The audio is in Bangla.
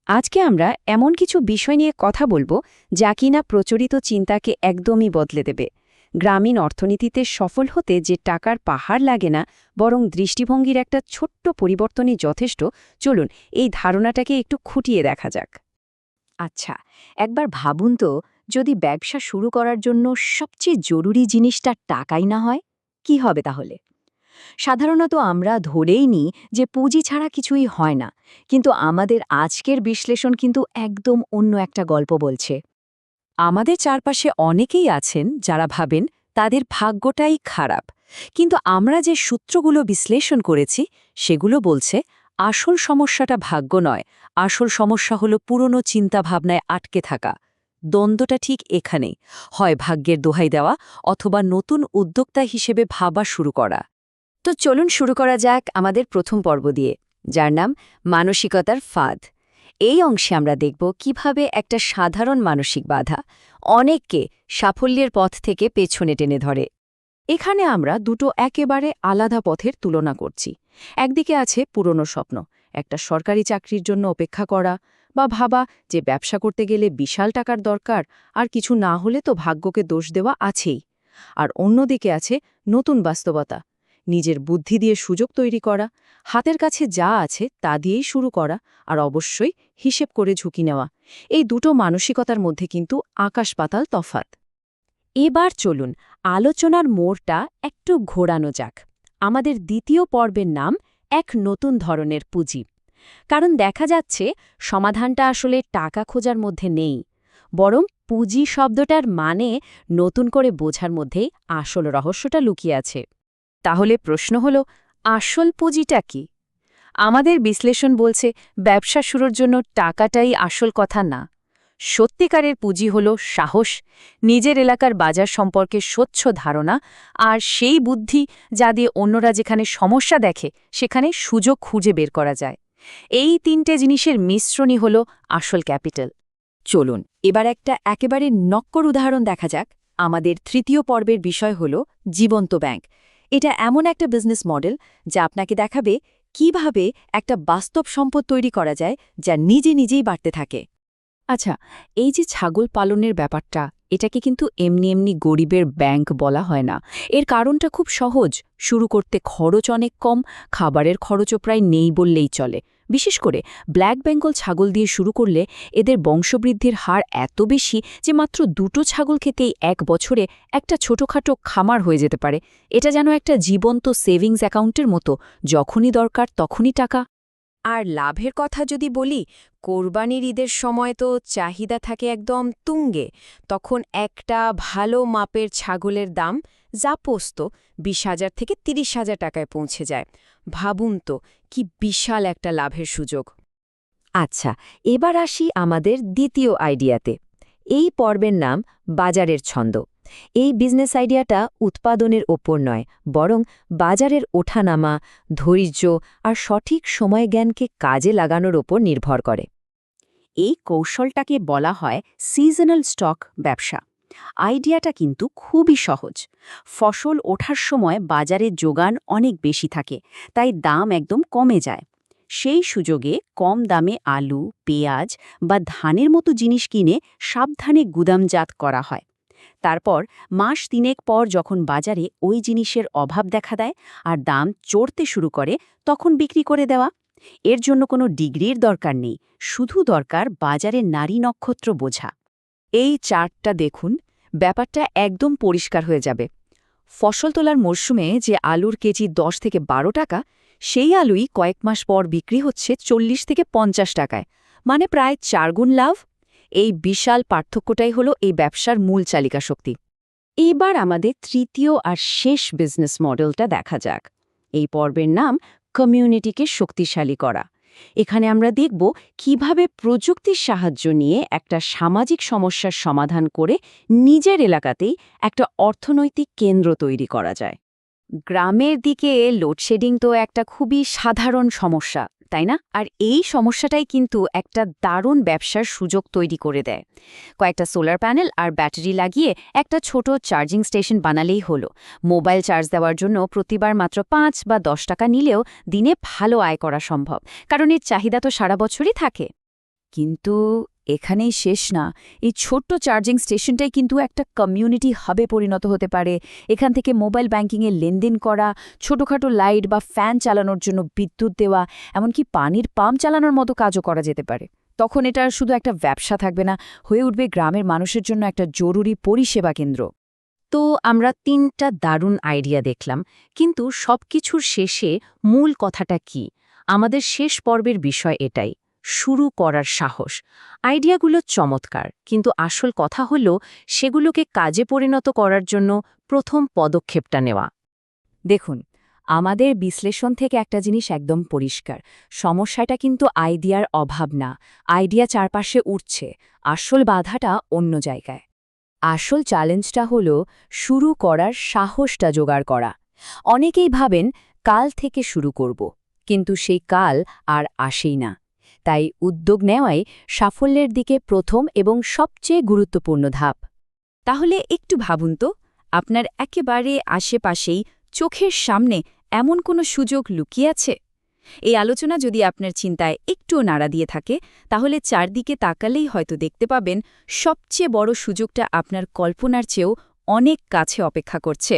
আজকে আমরা এমন কিছু বিষয় নিয়ে কথা বলবো যা কিনা প্রচলিত চিন্তাকে একদমই বদলে দেবে। গ্রামীণ অর্থনীতিতে সফল হতে যে টাকার পাহাড় লাগে না, বরং দৃষ্টিভঙ্গির একটা ছোট্ট পরিবর্তনই যথেষ্ট। চলুন এই ধারণাটাকে একটু খুঁটিয়ে দেখা যাক। আচ্ছা, একবার ভাবুন তো, যদি ব্যবসা শুরু করার জন্য সবচেয়ে জরুরি জিনিসটা টাকাই না হয়, কি হবে তাহলে? সাধারণত আমরা ধরেই নিই যে পুঁজি ছাড়া কিছুই হয় না, কিন্তু আমাদের আজকের বিশ্লেষণ কিন্তু একদম অন্য একটা গল্প বলছে। আমাদের চারপাশে অনেকেই আছেন যারা ভাবেন তাদের ভাগ্যটাই খারাপ, কিন্তু আমরা যে সূত্রগুলো বিশ্লেষণ করেছি সেগুলো বলছে আসল সমস্যাটা ভাগ্য নয়, আসল সমস্যা হলো পুরনো চিন্তাভাবনায় আটকে থাকা। দ্বন্দ্বটা ঠিক এখানেই, হয় ভাগ্যের দোহাই দেওয়া অথবা নতুন উদ্যোক্তা হিসেবে ভাবা শুরু করা। তো চলুন শুরু করা যাক আমাদের প্রথম পর্ব দিয়ে, যার নাম মানসিকতার ফাঁদ। এই অংশে আমরা দেখব কিভাবে একটা সাধারণ মানসিক বাধা অনেককে সাফল্যের পথ থেকে পেছনে টেনে ধরে। এখানে আমরা দুটো একেবারে আলাদা পথের তুলনা করছি। একদিকে আছে পুরনো স্বপ্ন, একটা সরকারি চাকরির জন্য অপেক্ষা করা, বা ভাবা যে ব্যবসা করতে গেলে বিশাল টাকার দরকার, আর কিছু না হলে তো ভাগ্যকে দোষ দেওয়া আছেই। আর অন্যদিকে আছে নতুন বাস্তবতা, নিজের বুদ্ধি দিয়ে সুযোগ তৈরি করা, হাতের কাছে যা আছে তা দিয়েই শুরু করা, আর অবশ্যই হিসেব করে ঝুঁকি নেওয়া। এই দুটো মানসিকতার মধ্যে কিন্তু আকাশ পাতাল তফাৎ। এবার চলুন আলোচনার মোড়টা একটু ঘোরানো যাক। আমাদের দ্বিতীয় পর্বের নাম এক নতুন ধরনের পুঁজি। কারণ দেখা যাচ্ছে সমাধানটা আসলে টাকা খোঁজার মধ্যে নেই, বরং পুঁজি শব্দটার মানে নতুন করে বোঝার মধ্যেই আসল রহস্যটা লুকিয়ে আছে। তাহলে প্রশ্ন হল, আসল পুঁজিটা কি? আমাদের বিশ্লেষণ বলছে ব্যবসা শুরুর জন্য টাকাটাই আসল কথা না। সত্যিকারের পুঁজি হল সাহস, নিজের এলাকার বাজার সম্পর্কে স্বচ্ছ ধারণা, আর সেই বুদ্ধি যা দিয়ে অন্যরা যেখানে সমস্যা দেখে সেখানে সুযোগ খুঁজে বের করা যায়। এই তিনটে জিনিসের মিশ্রণই হল আসল ক্যাপিটাল। চলুন এবার একটা একেবারে নক্কর উদাহরণ দেখা যাক। আমাদের তৃতীয় পর্বের বিষয় হল জীবন্ত ব্যাংক। এটা এমন একটা বিজনেস মডেল যা আপনাকে দেখাবে কিভাবে একটা বাস্তব সম্পদ তৈরি করা যায় যা নিজে নিজেই বাড়তে থাকে। আচ্ছা, এই যে ছাগল পালনের ব্যাপারটা, এটাকে কিন্তু এমনি এমনি গরিবের ব্যাংক বলা হয় না। এর কারণটা খুব সহজ। শুরু করতে খরচ অনেক কম, খাবারের খরচও প্রায় নেই বললেই চলে। বিশেষ করে ব্ল্যাক বেঙ্গল ছাগল দিয়ে শুরু করলে এদের বংশবৃদ্ধির হার এত বেশি যে মাত্র দুটো ছাগল খেতেই 1 বছরে একটা ছোটখাটো খামার হয়ে যেতে পারে। এটা যেন একটা জীবন্ত সেভিংস অ্যাকাউন্টের মতো, যখনই দরকার তখনই টাকা। আর লাভের কথা যদি বলি, কোরবানির ঈদের সময় তো চাহিদা থাকে একদম তুঙ্গে। তখন একটা ভালো মাপের ছাগলের দাম যা পোস্ত 20,000 থেকে 30,000 টাকায় পৌঁছে যায়। ভাবুন তো, কি বিশাল একটা লাভের সুযোগ। আচ্ছা, এবার আসি আমাদের দ্বিতীয় আইডিয়াতে। এই পর্বের নাম বাজারের ছন্দ। এই বিজনেস আইডিয়াটা উৎপাদনের ওপর নয়, বরং বাজারের ওঠানামা, ধৈর্য আর সঠিক সময় জ্ঞানকে কাজে লাগানোর ওপর নির্ভর করে। এই কৌশলটাকে বলা হয় সিজনাল স্টক ব্যবসা। আইডিয়াটা কিন্তু খুবই সহজ। ফসল ওঠার সময় বাজারে যোগান অনেক বেশি থাকে, তাই দাম একদম কমে যায়। সেই সুযোগে কম দামে আলু, পেঁয়াজ বা ধানের মতো জিনিস কিনে সাবধানে গুদামজাত করা হয়। তারপর মাস 3 পর যখন বাজারে ওই জিনিসের অভাব দেখা দেয় আর দাম চড়তে শুরু করে, তখন বিক্রি করে দেওয়া। এর জন্য কোনো ডিগ্রির দরকার নেই, শুধু দরকার বাজারে নারী নক্ষত্র বোঝা। এই চার্টটা দেখুন, ব্যাপারটা একদম পরিষ্কার হয়ে যাবে। ফসল তোলার মরশুমে যে আলুর কেজি 10 থেকে 12 টাকা, সেই আলুই কয়েক মাস পর বিক্রি হচ্ছে 40 থেকে 50 টাকায়, মানে প্রায় 4 গুণ লাভ। এই বিশাল পার্থক্যটাই হলো এই ব্যবসার মূল চালিকা শক্তি। এবার আমাদের তৃতীয় আর শেষ বিজনেস মডেলটা দেখা যাক। এই পর্বের নাম কমিউনিটিকে শক্তিশালী করা। এখানে আমরা দেখব কিভাবে প্রযুক্তির সাহায্য নিয়ে একটা সামাজিক সমস্যার সমাধান করে নিজের এলাকাতেই একটা অর্থনৈতিক কেন্দ্র তৈরি করা যায়। গ্রামের দিকে লোডশেডিং তো একটা খুবই সাধারণ সমস্যা, তাই না? আর এই সমস্যাটাই কিন্তু একটা দারুণ ব্যবসার সুযোগ তৈরি করে দেয়। কয়েকটা সোলার প্যানেল আর ব্যাটারি লাগিয়ে একটা ছোট চার্জিং স্টেশন বানালেই হলো। মোবাইল চার্জ দেওয়ার জন্য প্রতিবার মাত্র 5 বা 10 টাকা নিলেও দিনে ভালো আয় করা সম্ভব, কারণ এর চাহিদা তো সারা বছরই থাকে। কিন্তু এখানেই শেষ না, এই ছোট্ট চার্জিং স্টেশনটাই কিন্তু একটা কমিউনিটি হাবে পরিণত হতে পারে। এখান থেকে মোবাইল ব্যাংকিংয়ে লেনদেন করা, ছোটখাটো লাইট বা ফ্যান চালানোর জন্য বিদ্যুৎ দেওয়া, এমনকি পানির পাম্প চালানোর মতো কাজও করা যেতে পারে। তখন এটা আর শুধু একটা ব্যবসা থাকবে না, হয়ে উঠবে গ্রামের মানুষের জন্য একটা জরুরি পরিষেবা কেন্দ্র। তো আমরা ৩টা দারুণ আইডিয়া দেখলাম, কিন্তু সবকিছুর শেষে মূল কথাটা কি? আমাদের শেষ পর্বের বিষয় এটাই, শুরু করার সাহস। আইডিয়াগুলো চমৎকার, কিন্তু আসল কথা হলো সেগুলোকে কাজে পরিণত করার জন্য প্রথম পদক্ষেপটা নেওয়া। দেখুন, আমাদের বিশ্লেষণ থেকে একটা জিনিস একদম পরিষ্কার। সমস্যাটা কিন্তু আইডিয়ার অভাব না, আইডিয়া চারপাশে উঠছে, আসল বাধাটা অন্য জায়গায়। আসল চ্যালেঞ্জটা হলো শুরু করার সাহসটা জোগাড় করা। অনেকেই ভাবেন কাল থেকে শুরু করব, কিন্তু সেই কাল আর আসেই না। তাই উদ্যোগ নেওয়াই সাফল্যের দিকে প্রথম এবং সবচেয়ে গুরুত্বপূর্ণ ধাপ। তাহলে একটু ভাবুন তো, আপনার একেবারে আশেপাশেই চোখের সামনে এমন কোনো সুযোগ লুকিয়ে আছে? এই আলোচনা যদি আপনার চিন্তায় একটুও নাড়া দিয়ে থাকে, তাহলে চারদিকে তাকালেই হয়তো দেখতে পাবেন সবচেয়ে বড় সুযোগটা আপনার কল্পনার চেয়েও অনেক কাছে অপেক্ষা করছে।